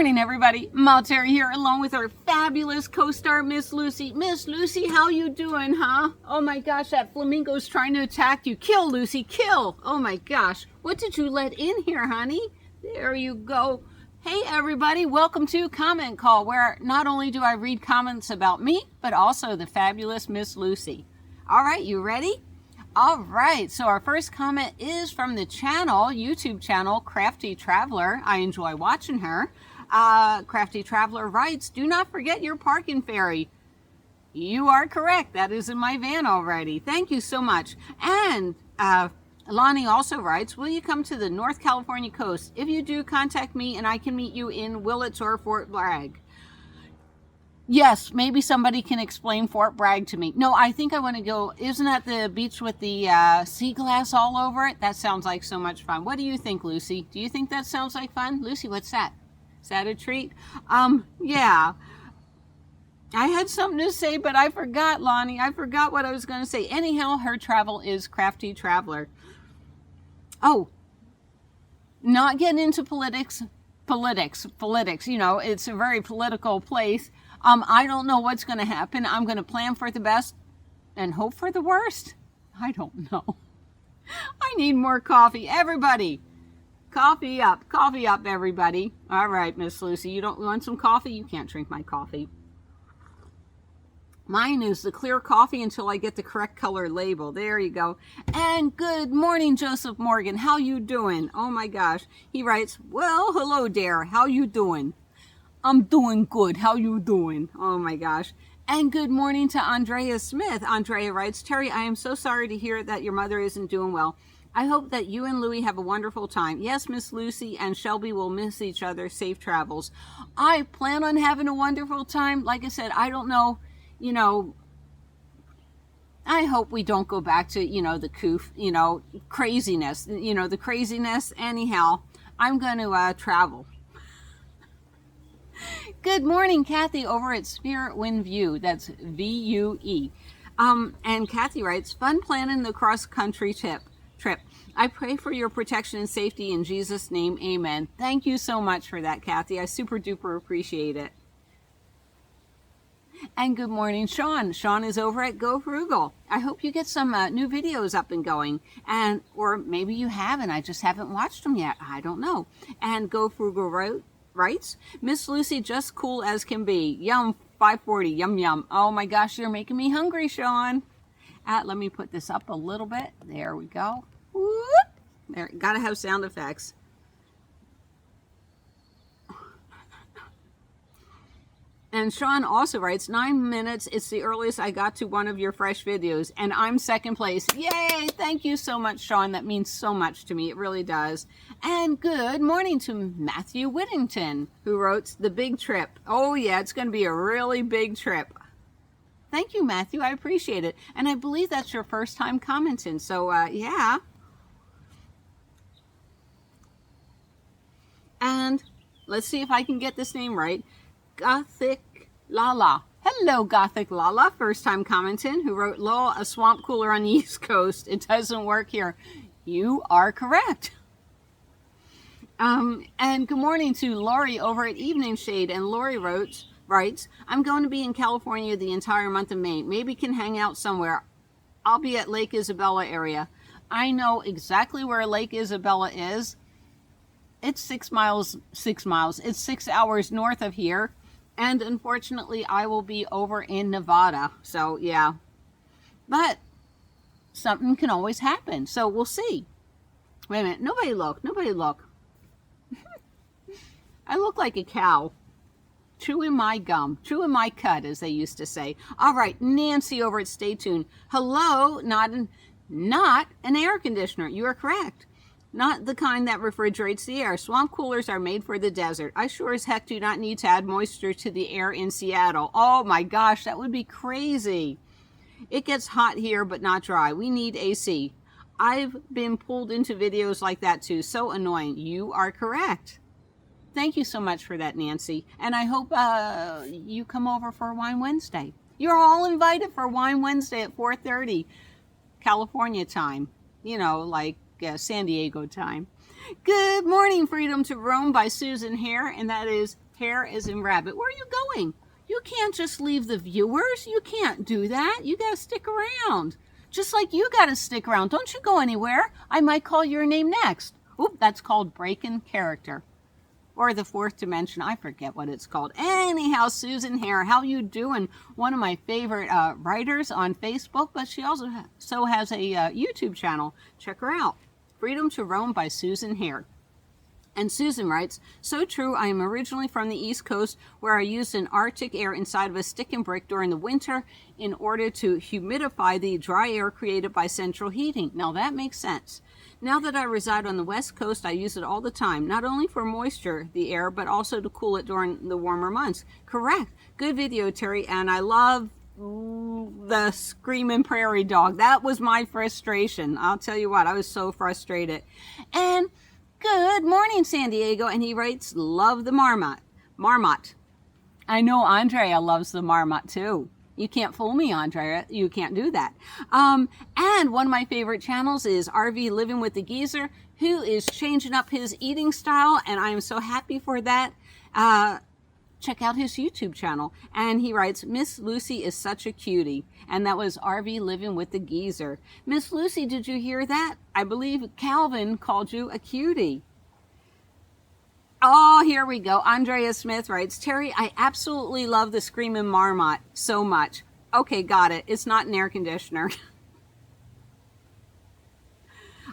morning, everybody. Malteri here, along with our fabulous co-star, Miss Lucy. Miss Lucy, how you doing, huh? Oh my gosh, that flamingo's trying to attack you. Kill, Lucy, kill. Oh my gosh. What did you let in here, honey? There you go. Hey, everybody. Welcome to Comment Call, where not only do I read comments about me, but also the fabulous Miss Lucy. All right, you ready? All right, so our first comment is from the channel, YouTube channel, Crafty Traveler. I enjoy watching her. Crafty Traveler writes, do not forget your parking ferry. You are correct. That is in my van already. Thank you so much. And Lonnie also writes, will you come to the North California coast? If you do, contact me and I can meet you in Willits or Fort Bragg. Yes, maybe somebody can explain Fort Bragg to me. No, I think I want to go. Isn't that the beach with the sea glass all over it? That sounds like so much fun. What do you think, Lucy? Do you think that sounds like fun? Lucy, what's that? Is that a treat? Yeah. I had something to say, but I forgot, Lonnie. I forgot what I was going to say. Anyhow, her travel is Crafty Traveler. Oh, not getting into politics. You know, it's a very political place. I don't know what's going to happen. I'm going to plan for the best and hope for the worst. I don't know. I need more coffee. Everybody, coffee up, everybody. All right, Miss Lucy, you don't want some coffee? You can't drink my coffee. Mine is the clear coffee until I get the correct color label. There you go. And good morning, Joseph Morgan. How you doing? Oh my gosh. He writes, well, hello there. How you doing? I'm doing good. How you doing? Oh my gosh. And good morning to Andrea Smith. Andrea writes, Terry, I am so sorry to hear that your mother isn't doing well. I hope that you and Louie have a wonderful time. Yes, Miss Lucy and Shelby will miss each other. Safe travels. I plan on having a wonderful time. Like I said, I don't know, you know, I hope we don't go back to, you know, the craziness, the craziness. Anyhow, I'm going to travel. Good morning, Kathy, over at Spirit Wind View. That's V-U-E. And Kathy writes, fun planning the cross-country trip. I pray for your protection and safety in Jesus' name. Amen. Thank you so much for that, Kathy. I super duper appreciate it. And good morning, Sean. Sean is over at Go Frugal. I hope you get some new videos up and going. Or maybe you haven't. I just haven't watched them yet. I don't know. And Go Frugal writes, Miss Lucy, just cool as can be. Yum, 540, yum, yum. Oh my gosh, you're making me hungry, Sean. Let me put this up a little bit. There we go. Whoop. There, gotta have sound effects. And Sean also writes, 9 minutes. It's the earliest I got to one of your fresh videos, and I'm second place. Yay! Thank you so much, Sean. That means so much to me. It really does. And good morning to Matthew Whittington, who wrote The Big Trip. Oh, yeah, it's going to be a really big trip. Thank you, Matthew. I appreciate it. And I believe that's your first time commenting. So, yeah. And let's see if I can get this name right. Gothic Lala. Hello, Gothic Lala. First time commenting, who wrote, lol, a swamp cooler on the East Coast. It doesn't work here. You are correct. And good morning to Lori over at Evening Shade. And Lori writes, I'm going to be in California the entire month of May. Maybe can hang out somewhere. I'll be at Lake Isabella area. I know exactly where Lake Isabella is. It's 6 miles. It's 6 hours north of here. And unfortunately, I will be over in Nevada. So, yeah. But something can always happen. So, we'll see. Wait a minute. Nobody look. I look like a cow. Chewing my gum. Chewing my cud, as they used to say. All right. Nancy over at Stay Tuned. Hello. Not an air conditioner. You are correct. Not the kind that refrigerates the air. Swamp coolers are made for the desert. I sure as heck do not need to add moisture to the air in Seattle. Oh my gosh, that would be crazy. It gets hot here, but not dry. We need AC. I've been pulled into videos like that too. So annoying. You are correct. Thank you so much for that, Nancy. And I hope you come over for Wine Wednesday. You're all invited for Wine Wednesday at 4:30 California time. You know, like San Diego time. Good morning, Freedom to Roam by Susan Hare, and that is hair as in rabbit. Where are you going? You can't just leave the viewers. You can't do that. You got to stick around. Just like you got to stick around. Don't you go anywhere. I might call your name next. Oop, that's called breaking character. Or the fourth dimension. I forget what it's called. Anyhow, Susan Hare, how you doing? One of my favorite writers on Facebook, but she also has a YouTube channel. Check her out. Freedom to Roam by Susan Hare. And Susan writes, so true, I am originally from the East Coast where I used an Arctic air inside of a stick and brick during the winter in order to humidify the dry air created by central heating. Now that makes sense. Now that I reside on the West Coast, I use it all the time, not only for moisture, the air, but also to cool it during the warmer months. Correct. Good video, Terry, and I love the screaming prairie dog. That was my frustration. I'll tell you what, I was so frustrated. And good morning, San Diego. And he writes, love the marmot. Marmot. I know Andrea loves the marmot too. You can't fool me, Andrea. You can't do that. And one of my favorite channels is RV Living with the Geezer, who is changing up his eating style. And I am so happy for that. Check out his YouTube channel. And he writes, Miss Lucy is such a cutie. And that was RV Living with the Geezer. Miss Lucy, did you hear that? I believe Calvin called you a cutie. Oh, here we go. Andrea Smith writes, Terry, I absolutely love the Screaming Marmot so much. Okay, got it. It's not an air conditioner.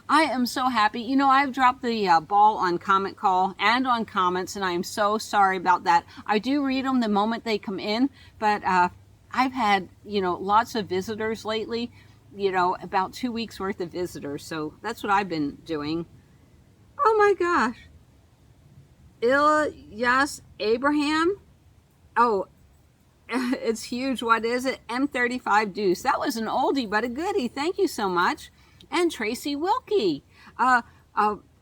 I am so happy. You know, I've dropped the ball on comment call and on comments, and I am so sorry about that. I do read them the moment they come in, but I've had, lots of visitors lately, about 2 weeks worth of visitors. So that's what I've been doing. Oh my gosh. Ilyas Abraham. Oh, it's huge. What is it? M35 Deuce. That was an oldie, but a goodie. Thank you so much. And Tracy Wilkie.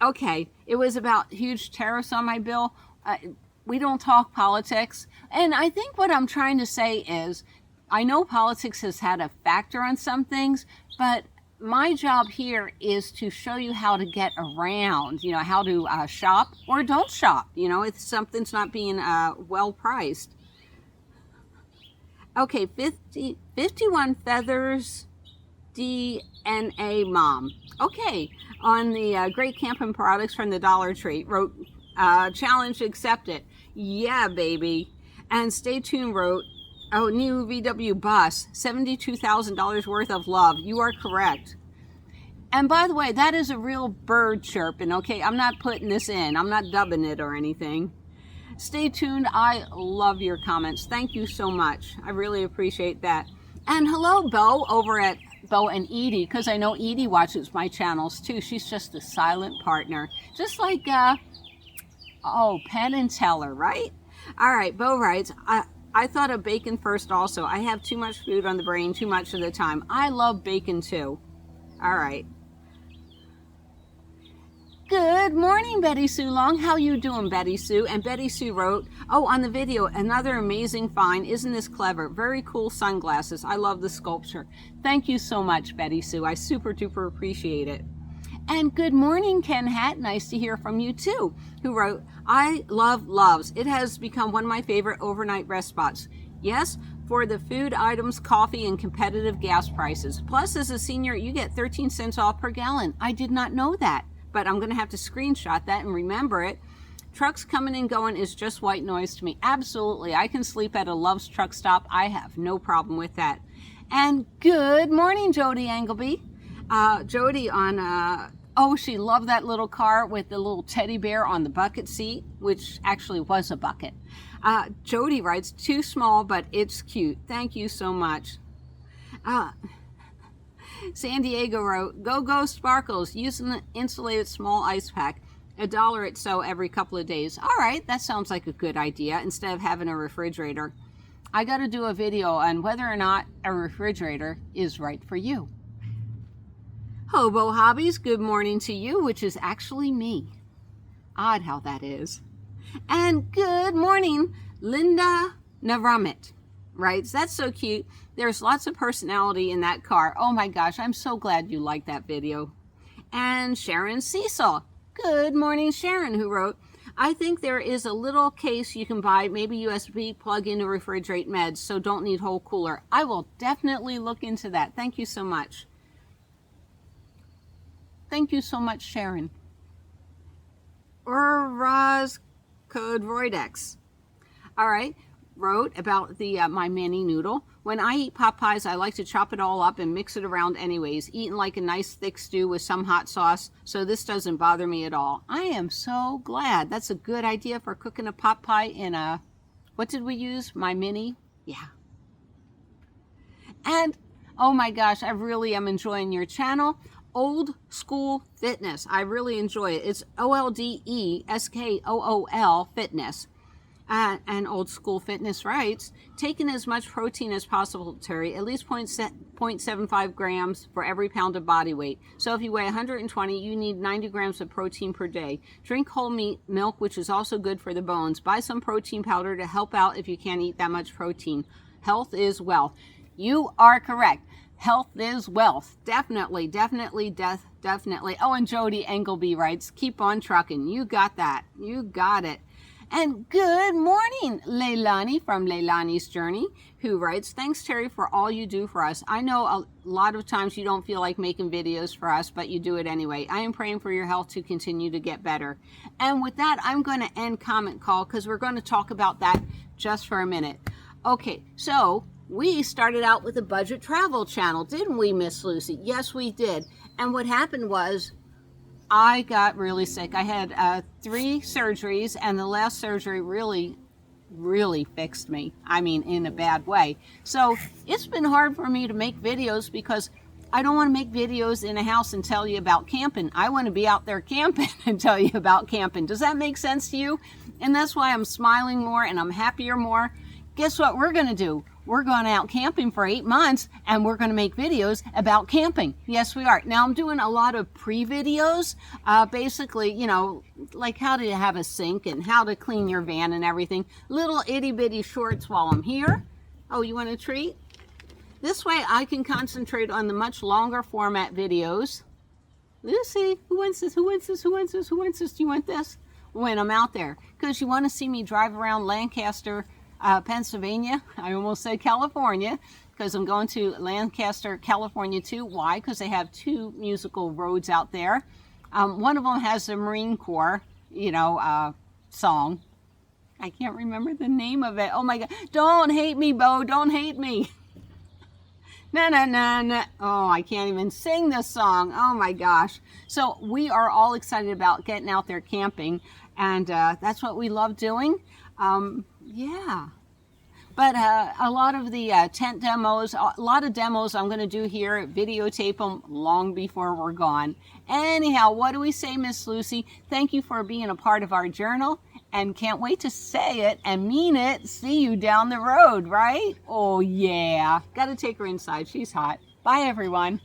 Okay. It was about huge tariffs on my bill. We don't talk politics. And I think what I'm trying to say is, I know politics has had a factor on some things, but my job here is to show you how to get around, how to shop or don't shop, if something's not being well priced. Okay, 51 Feathers DNA Mom. Okay, on the great camping products from the Dollar Tree, wrote, challenge accepted. Yeah, baby. And Stay Tuned wrote, oh, new VW bus, $72,000 worth of love. You are correct. And by the way, that is a real bird chirping, okay? I'm not putting this in. I'm not dubbing it or anything. Stay tuned. I love your comments. Thank you so much. I really appreciate that. And hello, Bo, over at Bo and Edie, because I know Edie watches my channels too. She's just a silent partner. Just like, Penn and Teller, right? All right, Bo writes, I thought of bacon first also. I have too much food on the brain too much of the time. I love bacon too. All right. Good morning, Betty Sue Long. How you doing, Betty Sue? And Betty Sue wrote, oh, on the video, another amazing find. Isn't this clever? Very cool sunglasses. I love the sculpture. Thank you so much, Betty Sue. I super duper appreciate it. And good morning, Ken Hat. Nice to hear from you too. Who wrote, I love Loves. It has become one of my favorite overnight rest spots. Yes, for the food items, coffee, and competitive gas prices. Plus, as a senior, you get 13 cents off per gallon. I did not know that, but I'm going to have to screenshot that and remember it. Trucks coming and going is just white noise to me. Absolutely. I can sleep at a Love's truck stop. I have no problem with that. And good morning, Jody Angleby. Jody on, she loved that little car with the little teddy bear on the bucket seat, which actually was a bucket. Jody writes, too small, but it's cute. Thank you so much. San Diego wrote, go Sparkles, use an insulated small ice pack, $1 or so every couple of days. All right, that sounds like a good idea instead of having a refrigerator. I got to do a video on whether or not a refrigerator is right for you. Hobo Hobbies, good morning to you, which is actually me. Odd how that is. And good morning, Linda Navramit writes, that's so cute. There's lots of personality in that car. Oh my gosh, I'm so glad you liked that video. And Sharon Cecil. Good morning, Sharon, who wrote, I think there is a little case you can buy, maybe USB plug in to refrigerate meds, so don't need whole cooler. I will definitely look into that. Thank you so much. Thank you so much, Sharon. Uraz Codroidex. All right, wrote about the my mini noodle. When I eat pot pies, I like to chop it all up and mix it around anyways, eating like a nice thick stew with some hot sauce, so this doesn't bother me at all. I am so glad. That's a good idea for cooking a pot pie in a, what did we use? My mini? Yeah. And, oh my gosh, I really am enjoying your channel. Old School Fitness. I really enjoy it. It's OLDESKOOL Fitness. And Old School Fitness writes, taking as much protein as possible, Terry, at least 0.75 grams for every pound of body weight. So if you weigh 120, you need 90 grams of protein per day. Drink whole milk, which is also good for the bones. Buy some protein powder to help out if you can't eat that much protein. Health is wealth. You are correct. Health is wealth. Definitely, definitely, definitely. Oh, and Jody Engelby writes, keep on trucking. You got that. You got it. And good morning, Leilani from Leilani's Journey, who writes, thanks, Terry, for all you do for us. I know a lot of times you don't feel like making videos for us, but you do it anyway. I am praying for your health to continue to get better. And with that, I'm going to end comment call because we're going to talk about that just for a minute. Okay, so we started out with a budget travel channel, didn't we, Miss Lucy? Yes, we did. And what happened was, I got really sick. I had 3 surgeries, and the last surgery really fixed me. I mean, in a bad way. So it's been hard for me to make videos because I don't want to make videos in a house and tell you about camping. I want to be out there camping and tell you about camping. Does that make sense to you? And that's why I'm smiling more and I'm happier more. Guess what we're going to do? We're going out camping for 8 months and we're going to make videos about camping. Yes, we are. Now I'm doing a lot of pre-videos, basically, you know, like how to have a sink and how to clean your van and everything. Little itty bitty shorts while I'm here. Oh, you want a treat? This way I can concentrate on the much longer format videos. Lucy, who wants this? Who wants this? Who wants this? Who wants this? Do you want this? When I'm out there. Because you want to see me drive around Lancaster, Pennsylvania. I almost said California because I'm going to Lancaster, California too. Why? Because they have 2 musical roads out there. One of them has the Marine Corps, you know, song. I can't remember the name of it. Oh my God. Don't hate me, Bo. Don't hate me. Na na na na. Oh, I can't even sing this song. Oh my gosh. So we are all excited about getting out there camping, and that's what we love doing. Yeah. But a lot of the tent demos, a lot of demos I'm going to do here, videotape them long before we're gone. Anyhow, what do we say, Miss Lucy? Thank you for being a part of our journal, and can't wait to say it and mean it. See you down the road, right? Oh, yeah. Got to take her inside. She's hot. Bye, everyone.